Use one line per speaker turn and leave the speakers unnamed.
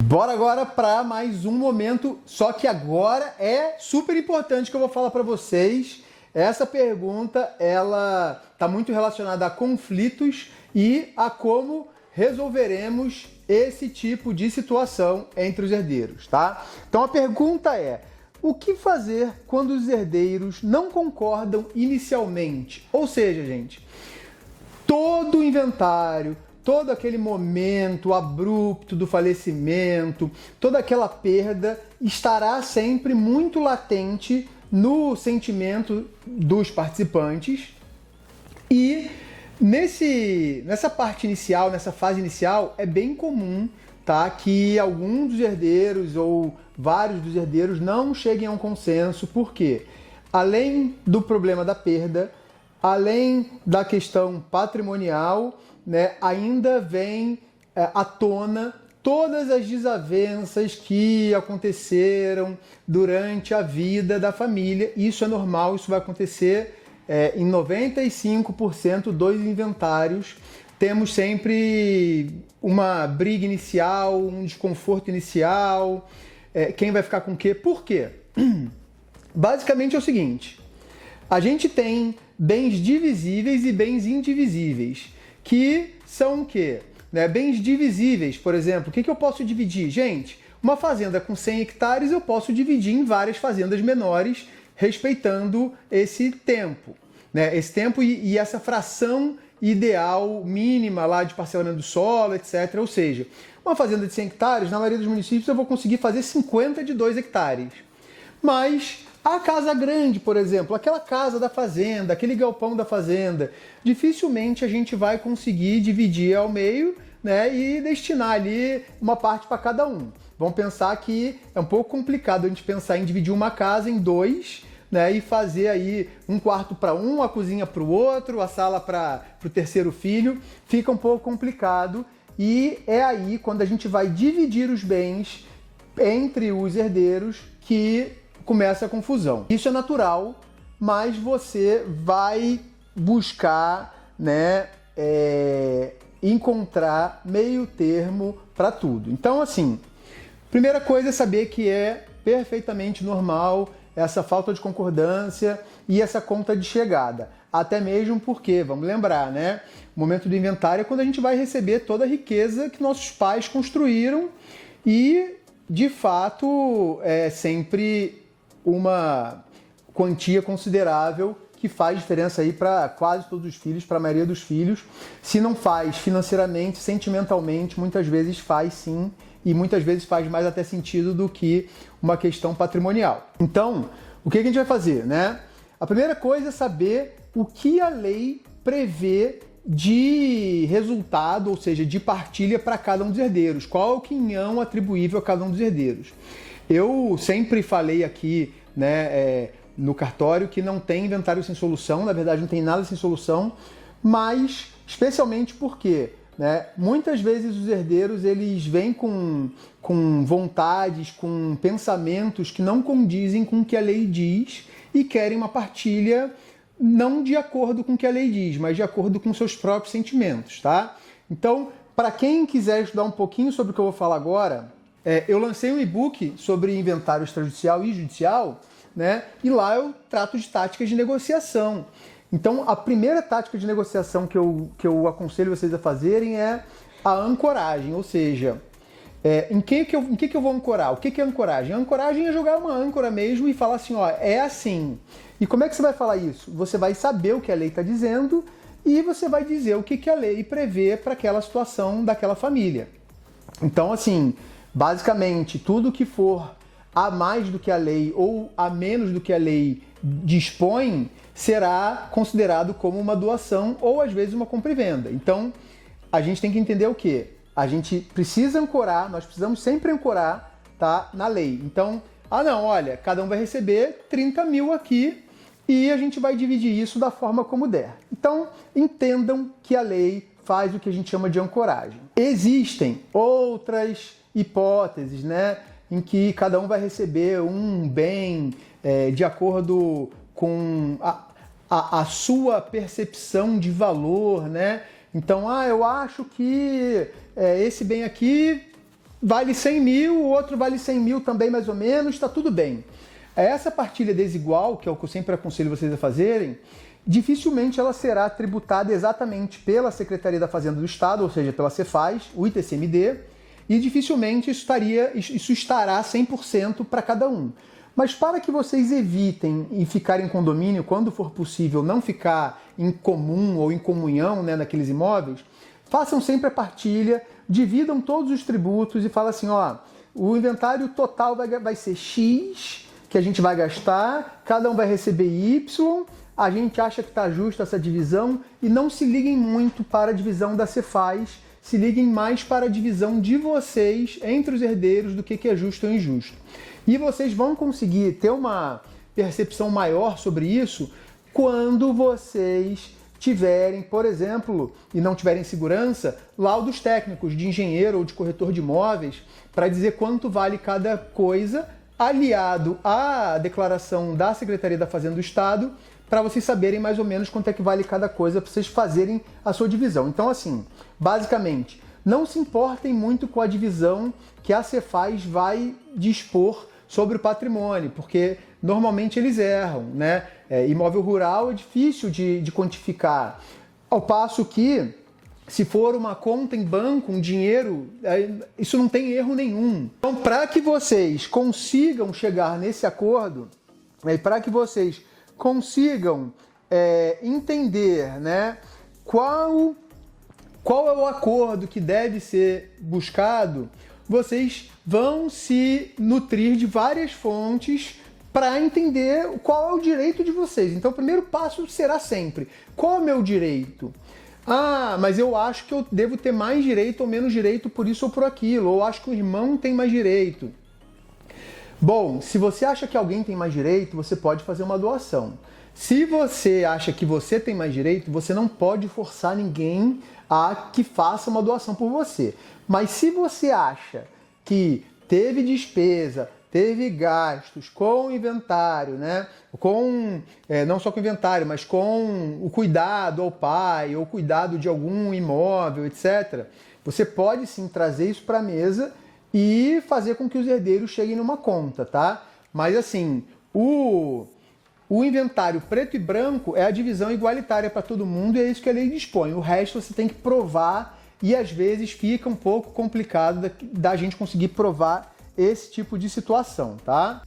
Bora agora para mais um momento, só que agora é super importante que eu vou falar para vocês. Essa pergunta, ela está muito relacionada a conflitos e a como resolveremos esse tipo de situação entre os herdeiros, tá? Então a pergunta é: o que fazer quando os herdeiros não concordam inicialmente? Ou seja, gente, todo o inventário, todo aquele momento abrupto do falecimento, toda aquela perda estará sempre muito latente no sentimento dos participantes. E nessa parte inicial, nessa fase inicial, é bem comum, tá, que alguns dos herdeiros ou vários dos herdeiros não cheguem a um consenso, porque além do problema da perda, além da questão patrimonial, né, ainda vem à tona todas as desavenças que aconteceram durante a vida da família. Isso é normal, isso vai acontecer em 95% dos inventários. Temos sempre uma briga inicial, um desconforto inicial, quem vai ficar com o quê? Por quê? Basicamente é o seguinte: a gente tem bens divisíveis e bens indivisíveis, que são o quê? Bens divisíveis, por exemplo, o que eu posso dividir? Gente, uma fazenda com 100 hectares eu posso dividir em várias fazendas menores, respeitando esse tempo, né? Esse tempo e essa fração ideal mínima lá de parcelamento do solo, etc. Ou seja, uma fazenda de 100 hectares, na maioria dos municípios eu vou conseguir fazer 50 de 2 hectares. Mas a casa grande, por exemplo, aquela casa da fazenda, aquele galpão da fazenda, dificilmente a gente vai conseguir dividir ao meio, né, e destinar ali uma parte para cada um. Vamos pensar que é um pouco complicado a gente pensar em dividir uma casa em dois, né, e fazer aí um quarto para um, a cozinha para o outro, a sala para o terceiro filho. Fica um pouco complicado e é aí quando a gente vai dividir os bens entre os herdeiros que começa a confusão. Isso é natural, mas você vai buscar, né, encontrar meio termo para tudo. Então, assim, primeira coisa é saber que é perfeitamente normal essa falta de concordância e essa conta de chegada. Até mesmo porque, vamos lembrar, né, o momento do inventário é quando a gente vai receber toda a riqueza que nossos pais construíram e, de fato, é sempre uma quantia considerável que faz diferença aí para quase todos os filhos, para a maioria dos filhos. Se não faz financeiramente, sentimentalmente, muitas vezes faz sim, e muitas vezes faz mais até sentido do que uma questão patrimonial. Então, o que a gente vai fazer, né? A primeira coisa é saber o que a lei prevê de resultado, ou seja, de partilha para cada um dos herdeiros. Qual é o quinhão atribuível a cada um dos herdeiros? Eu sempre falei aqui, né, no cartório que não tem inventário sem solução, na verdade não tem nada sem solução, mas especialmente porque, né, muitas vezes os herdeiros eles vêm com vontades, com pensamentos que não condizem com o que a lei diz e querem uma partilha não de acordo com o que a lei diz, mas de acordo com seus próprios sentimentos, tá? Então, para quem quiser estudar um pouquinho sobre o que eu vou falar agora, eu lancei um e-book sobre inventário extrajudicial e judicial, né? E lá eu trato de táticas de negociação. Então, a primeira tática de negociação que eu aconselho vocês a fazerem é a ancoragem, ou seja, em que eu vou ancorar? O que é ancoragem? A ancoragem é jogar uma âncora mesmo e falar assim, ó, é assim. E como é que você vai falar isso? Você vai saber o que a lei está dizendo e você vai dizer o que a lei prevê para aquela situação daquela família. Então, assim, basicamente, tudo que for a mais do que a lei ou a menos do que a lei dispõe será considerado como uma doação ou, às vezes, uma compra e venda. Então, a gente tem que entender o quê? A gente precisa ancorar, nós precisamos sempre ancorar, tá, na lei. Então, não, olha, cada um vai receber 30 mil aqui e a gente vai dividir isso da forma como der. Então, entendam que a lei faz o que a gente chama de ancoragem. Existem outras hipóteses, né, em que cada um vai receber um bem de acordo com a sua percepção de valor, né? Então, eu acho que esse bem aqui vale 100 mil, o outro vale 100 mil também mais ou menos, está tudo bem. Essa partilha desigual, que é o que eu sempre aconselho vocês a fazerem, dificilmente ela será tributada exatamente pela Secretaria da Fazenda do Estado, ou seja, pela Cefaz, o ITCMD, e dificilmente isso estará 100% para cada um. Mas para que vocês evitem em ficar em condomínio, quando for possível, não ficar em comum ou em comunhão, né, naqueles imóveis, façam sempre a partilha, dividam todos os tributos e falem assim, ó, o inventário total vai ser X, que a gente vai gastar, cada um vai receber Y, a gente acha que está justa essa divisão, e não se liguem muito para a divisão da Cefaz, se liguem mais para a divisão de vocês entre os herdeiros do que é justo ou injusto. E vocês vão conseguir ter uma percepção maior sobre isso quando vocês tiverem, por exemplo, e não tiverem segurança, laudos técnicos de engenheiro ou de corretor de imóveis para dizer quanto vale cada coisa, aliado à declaração da Secretaria da Fazenda do Estado, para vocês saberem mais ou menos quanto é que vale cada coisa, para vocês fazerem a sua divisão. Então, assim, basicamente, não se importem muito com a divisão que a Cefaz vai dispor sobre o patrimônio, porque normalmente eles erram, né? Imóvel rural é difícil de quantificar, ao passo que, se for uma conta em banco, um dinheiro, isso não tem erro nenhum. Então, para que vocês consigam chegar nesse acordo, e para que vocês consigam entender, né, qual é o acordo que deve ser buscado, vocês vão se nutrir de várias fontes para entender qual é o direito de vocês. Então, o primeiro passo será sempre: qual é o meu direito? Ah, mas eu acho que eu devo ter mais direito ou menos direito por isso ou por aquilo, ou acho que o irmão tem mais direito. Bom, se você acha que alguém tem mais direito, você pode fazer uma doação. Se você acha que você tem mais direito, você não pode forçar ninguém a que faça uma doação por você. Mas se você acha que teve despesa, teve gastos com o inventário, né? Não só com o inventário, mas com o cuidado ao pai, ou cuidado de algum imóvel, etc., você pode sim trazer isso para a mesa e fazer com que os herdeiros cheguem numa conta, tá? Mas assim, o inventário preto e branco é a divisão igualitária para todo mundo e é isso que a lei dispõe. O resto você tem que provar e às vezes fica um pouco complicado da gente conseguir provar esse tipo de situação, tá?